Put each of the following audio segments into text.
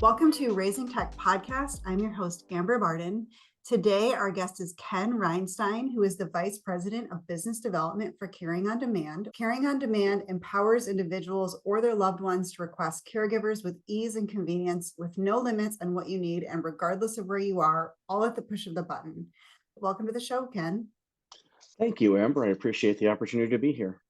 Welcome to Raising Tech Podcast. I'm your host, Amber Barden. Today, our guest is Ken Reinstein, who is the Vice President of Business Development for CaringOnDemand. CaringOnDemand empowers individuals or their loved ones to request caregivers with ease and convenience, with no limits on what you need, and regardless of where you are, all at the push of the button. Welcome to the show, Ken. Thank you, Amber. I appreciate the opportunity to be here.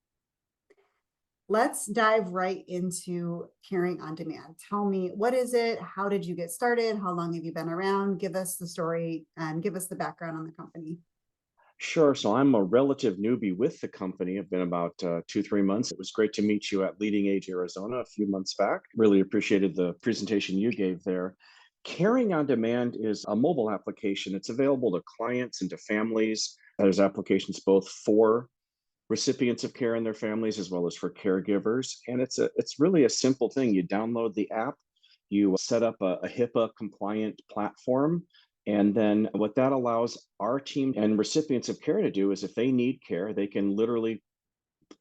Let's dive right into CaringOnDemand. Tell me, what is it? How did you get started? How long have you been around? Give us the story and give us the background on the company. Sure. So I'm a relative newbie with the company. I've been about 2-3 months. It was great to meet you at Leading Age Arizona a few months back. Really appreciated the presentation you gave there. CaringOnDemand is a mobile application. It's available to clients and to families. There's applications both for recipients of care and their families, as well as for caregivers. And it's really a simple thing. You download the app, you set up a HIPAA compliant platform. And then what that allows our team and recipients of care to do is if they need care, they can literally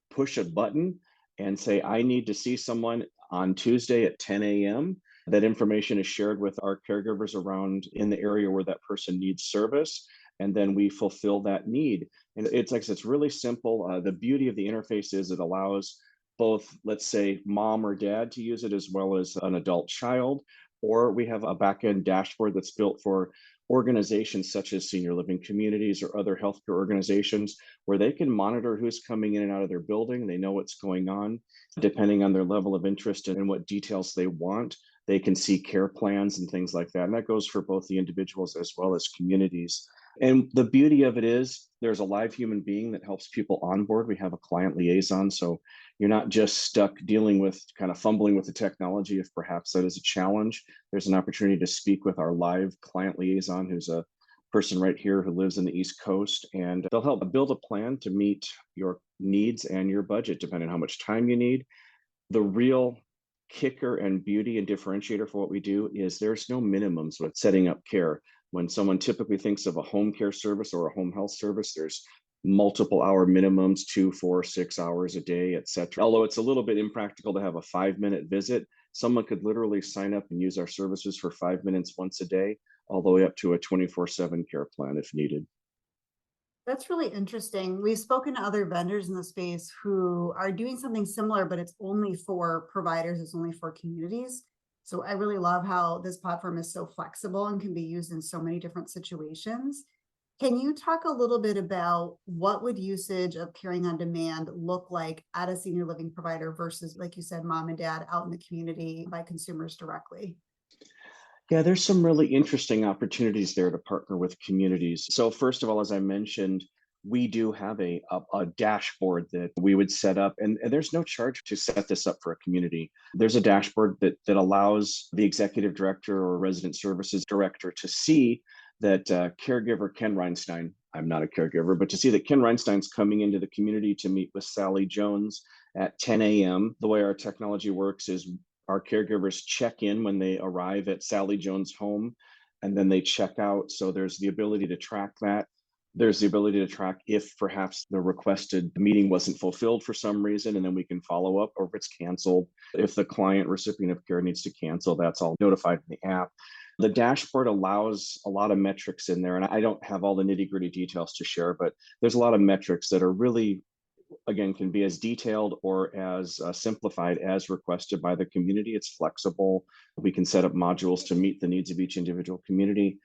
push a button and say, I need to see someone on Tuesday at 10 a.m. That information is shared with our caregivers around in the area where that person needs service. And then we fulfill that need. And it's like, it's really simple. The beauty of the interface is it allows both, let's say, mom or dad to use it as well as an adult child. Or we have a backend dashboard that's built for organizations such as senior living communities or other healthcare organizations where they can monitor who's coming in and out of their building. They know what's going on. Depending on their level of interest and what details they want, they can see care plans and things like that. And that goes for both the individuals as well as communities. And the beauty of it is there's a live human being that helps people onboard. We have a client liaison. So you're not just stuck dealing with kind of fumbling with the technology. If perhaps that is a challenge, there's an opportunity to speak with our live client liaison, who's a person right here who lives in the East Coast. And they'll help build a plan to meet your needs and your budget, depending on how much time you need. The real kicker and beauty and differentiator for what we do is there's no minimums with setting up care. When someone typically thinks of a home care service or a home health service, there's multiple hour minimums, 2, 4, 6 hours a day, et cetera. Although it's a little bit impractical to have a 5-minute visit, someone could literally sign up and use our services for 5 minutes once a day, all the way up to a 24/7 care plan if needed. That's really interesting. We've spoken to other vendors in the space who are doing something similar, but it's only for providers, it's only for communities. So I really love how this platform is so flexible and can be used in so many different situations. Can you talk a little bit about what would usage of CaringOnDemand look like at a senior living provider versus, like you said, mom and dad out in the community by consumers directly? Yeah, there's some really interesting opportunities there to partner with communities. So first of all, as I mentioned, we do have a dashboard that we would set up, and there's no charge to set this up for a community. There's a dashboard that allows the executive director or resident services director to see that caregiver Ken Reinstein, I'm not a caregiver, but to see that Ken Reinstein's coming into the community to meet with Sally Jones at 10 a.m. The way our technology works is our caregivers check in when they arrive at Sally Jones' home, and then they check out. So there's the ability to track that. There's the ability to track if perhaps the requested meeting wasn't fulfilled for some reason, and then we can follow up, or if it's canceled. If the client recipient of care needs to cancel, that's all notified in the app. The dashboard allows a lot of metrics in there, and I don't have all the nitty-gritty details to share, but there's a lot of metrics that are really, again, can be as detailed or as simplified as requested by the community. It's flexible. We can set up modules to meet the needs of each individual community.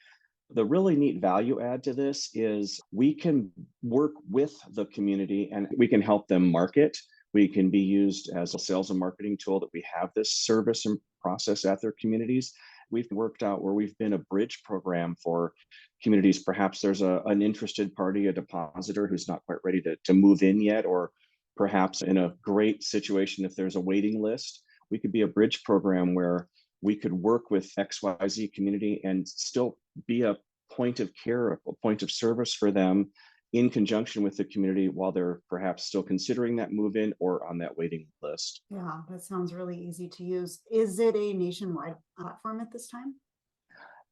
The really neat value add to this is we can work with the community and we can help them market. We can be used as a sales and marketing tool that we have this service and process at their communities. We've worked out where we've been a bridge program for communities. Perhaps there's an interested party, a depositor who's not quite ready to move in yet, or perhaps in a great situation, if there's a waiting list, we could be a bridge program where we could work with XYZ community and still be a point of care, a point of service for them in conjunction with the community while they're perhaps still considering that move in or on that waiting list. Yeah, that sounds really easy to use. Is it a nationwide platform at this time?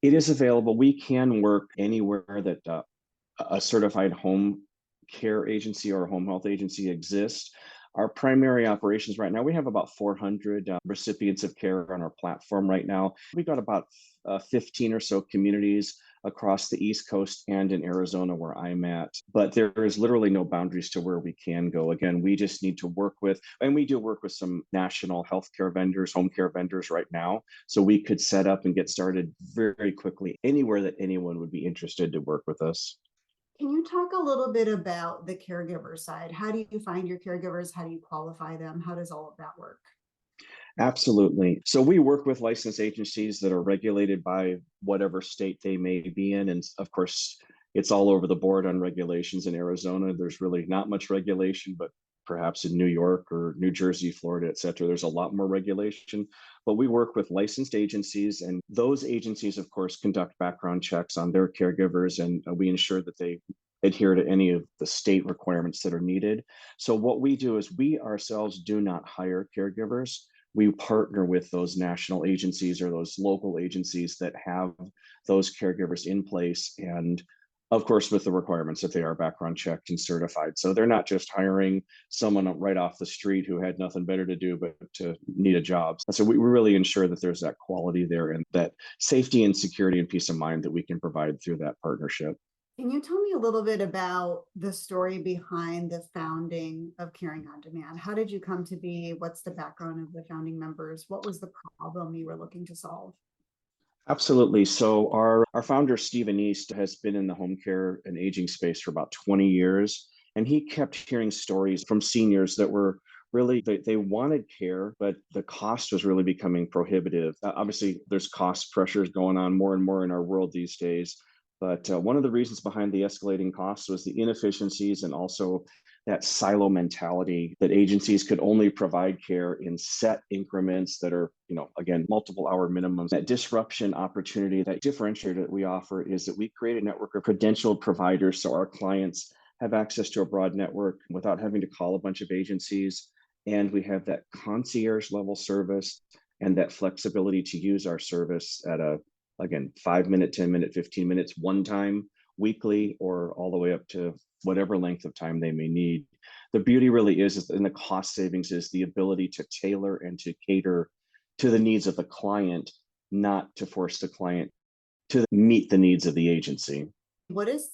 It is available. We can work anywhere that a certified home care agency or home health agency exists. Our primary operations right now, we have about 400 recipients of care on our platform right now. We've got about 15 or so communities across the East Coast and in Arizona where I'm at. But there is literally no boundaries to where we can go. Again, we just need to work with, and we do work with some national healthcare vendors, home care vendors right now. So we could set up and get started very quickly anywhere that anyone would be interested to work with us. Can you talk a little bit about the caregiver side? How do you find your caregivers? How do you qualify them? How does all of that work? Absolutely. So we work with licensed agencies that are regulated by whatever state they may be in. And of course, it's all over the board on regulations in Arizona. There's really not much regulation, but perhaps in New York or New Jersey, Florida, et cetera, there's a lot more regulation. But we work with licensed agencies, and those agencies, of course, conduct background checks on their caregivers, and we ensure that they adhere to any of the state requirements that are needed. So what we do is we ourselves do not hire caregivers. We partner with those national agencies or those local agencies that have those caregivers in place. And of course, with the requirements that they are background checked and certified. So they're not just hiring someone right off the street who had nothing better to do but to need a job. So we really ensure that there's that quality there and that safety and security and peace of mind that we can provide through that partnership. Can you tell me a little bit about the story behind the founding of Caring on Demand? How did you come to be? What's the background of the founding members? What was the problem you were looking to solve? Absolutely. So our founder, Stephen East, has been in the home care and aging space for about 20 years. And he kept hearing stories from seniors that were really, they wanted care, but the cost was really becoming prohibitive. Obviously, there's cost pressures going on more and more in our world these days. But one of the reasons behind the escalating costs was the inefficiencies and also that silo mentality that agencies could only provide care in set increments that are, again, multiple hour minimums. That disruption opportunity, that differentiator that we offer is that we create a network of credentialed providers so our clients have access to a broad network without having to call a bunch of agencies. And we have that concierge level service and that flexibility to use our service at a, again, 5 minute, 10 minute, 15 minutes, one time weekly, or all the way up to whatever length of time they may need. The beauty really is in the cost savings is the ability to tailor and to cater to the needs of the client, not to force the client to meet the needs of the agency. What does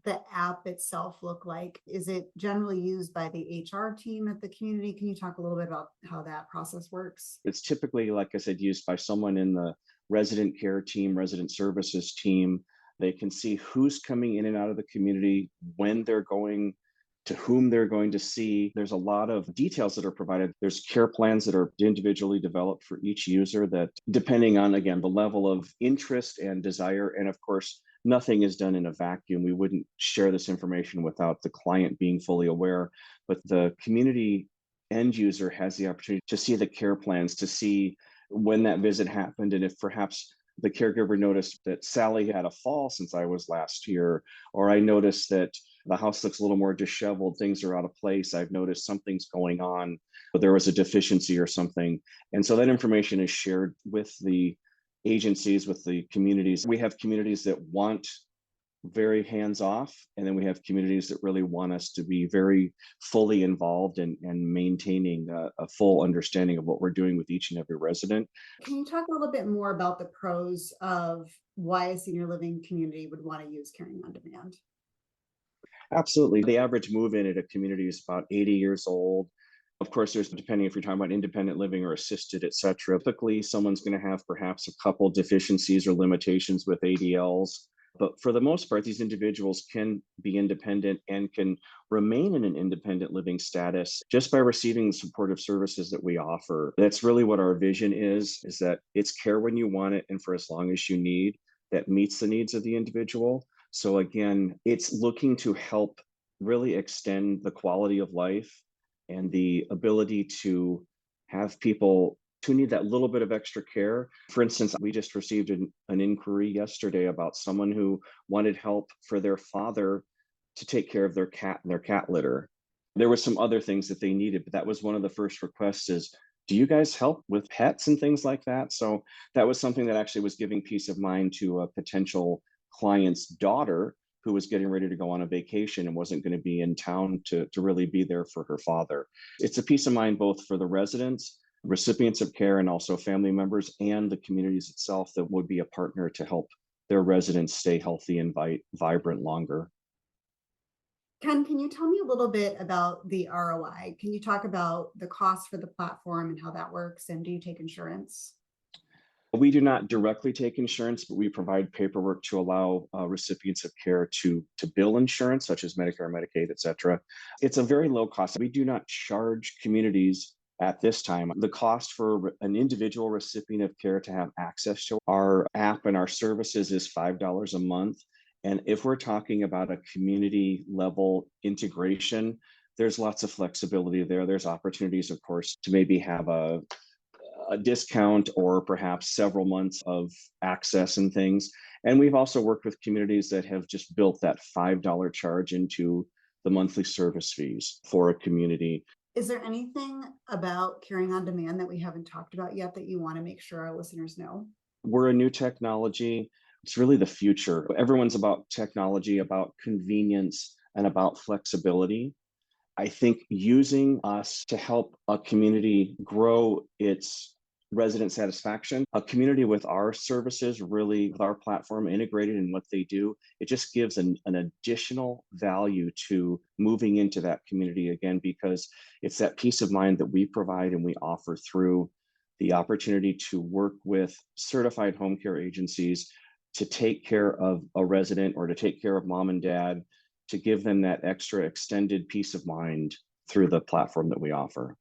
the app itself look like? Is it generally used by the HR team at the community? Can you talk a little bit about how that process works? It's typically, like I said, used by someone in the resident care team, resident services team. They can see who's coming in and out of the community, when they're going, to whom they're going to see. There's a lot of details that are provided. There's care plans that are individually developed for each user that, depending on, again, the level of interest and desire, and of course, nothing is done in a vacuum. We wouldn't share this information without the client being fully aware, but the community end user has the opportunity to see the care plans, to see when that visit happened, and if perhaps the caregiver noticed that Sally had a fall since I was last here, or I noticed that the house looks a little more disheveled, things are out of place, I've noticed something's going on, there was a deficiency or something. And so that information is shared with the agencies, with the communities. We have communities that want very hands off, and then we have communities that really want us to be very fully involved and maintaining a full understanding of what we're doing with each and every resident. Can you talk a little bit more about the pros of why a senior living community would want to use Caring on Demand? Absolutely. The average move in at a community is about 80 years old. Of course, there's, depending if you're talking about independent living or assisted, et cetera. Typically, someone's going to have perhaps a couple deficiencies or limitations with ADLs. But for the most part, these individuals can be independent and can remain in an independent living status just by receiving the supportive services that we offer. That's really what our vision is that it's care when you want it and for as long as you need, that meets the needs of the individual. So again, it's looking to help really extend the quality of life and the ability to have people who need that little bit of extra care. For instance, we just received an inquiry yesterday about someone who wanted help for their father to take care of their cat and their cat litter. There were some other things that they needed, but that was one of the first requests is, do you guys help with pets and things like that? So that was something that actually was giving peace of mind to a potential client's daughter who was getting ready to go on a vacation and wasn't going to be in town to really be there for her father. It's a peace of mind both for the residents, recipients of care, and also family members and the communities itself that would be a partner to help their residents stay healthy and vibrant longer. Ken, can you tell me a little bit about the ROI? Can you talk about the cost for the platform and how that works? And do you take insurance? We do not directly take insurance, but we provide paperwork to allow recipients of care to bill insurance, such as Medicare, Medicaid, et cetera. It's a very low cost. We do not charge communities at this time. The cost for an individual recipient of care to have access to our app and our services is $5 a month. And if we're talking about a community level integration, there's lots of flexibility there. There's opportunities, of course, to maybe have a discount or perhaps several months of access and things. And we've also worked with communities that have just built that $5 charge into the monthly service fees for a community. Is there anything about Caring on Demand that we haven't talked about yet that you want to make sure our listeners know? We're a new technology. It's really the future. Everyone's about technology, about convenience, and about flexibility. I think using us to help a community grow its resident satisfaction, a community with our services, really with our platform integrated in what they do, it just gives an additional value to moving into that community again, because it's that peace of mind that we provide and we offer through the opportunity to work with certified home care agencies to take care of a resident or to take care of mom and dad, to give them that extra extended peace of mind through the platform that we offer.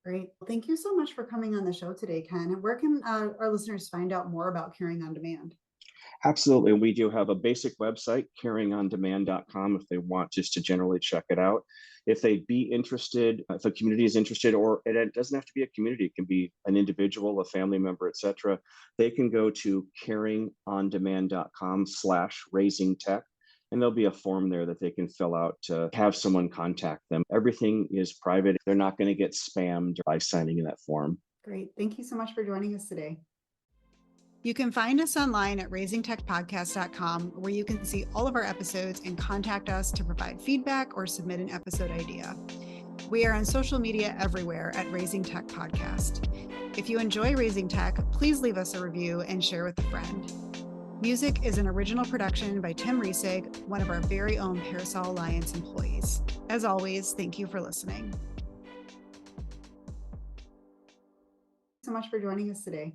Great. Thank you so much for coming on the show today, Ken. Where can our listeners find out more about Caring on Demand? Absolutely. We do have a basic website, caringondemand.com, if they want just to generally check it out. If they'd be interested, if a community is interested, or it doesn't have to be a community, it can be an individual, a family member, et cetera, they can go to caringondemand.com/raisingtech. And there'll be a form there that they can fill out to have someone contact them. Everything is private. They're not going to get spammed by signing in that form. Great. Thank you so much for joining us today. You can find us online at raisingtechpodcast.com, where you can see all of our episodes and contact us to provide feedback or submit an episode idea. We are on social media everywhere at Raising Tech Podcast. If you enjoy Raising Tech, please leave us a review and share with a friend. Music is an original production by Tim Riesig, one of our very own Parasol Alliance employees. As always, thank you for listening. So much for joining us today.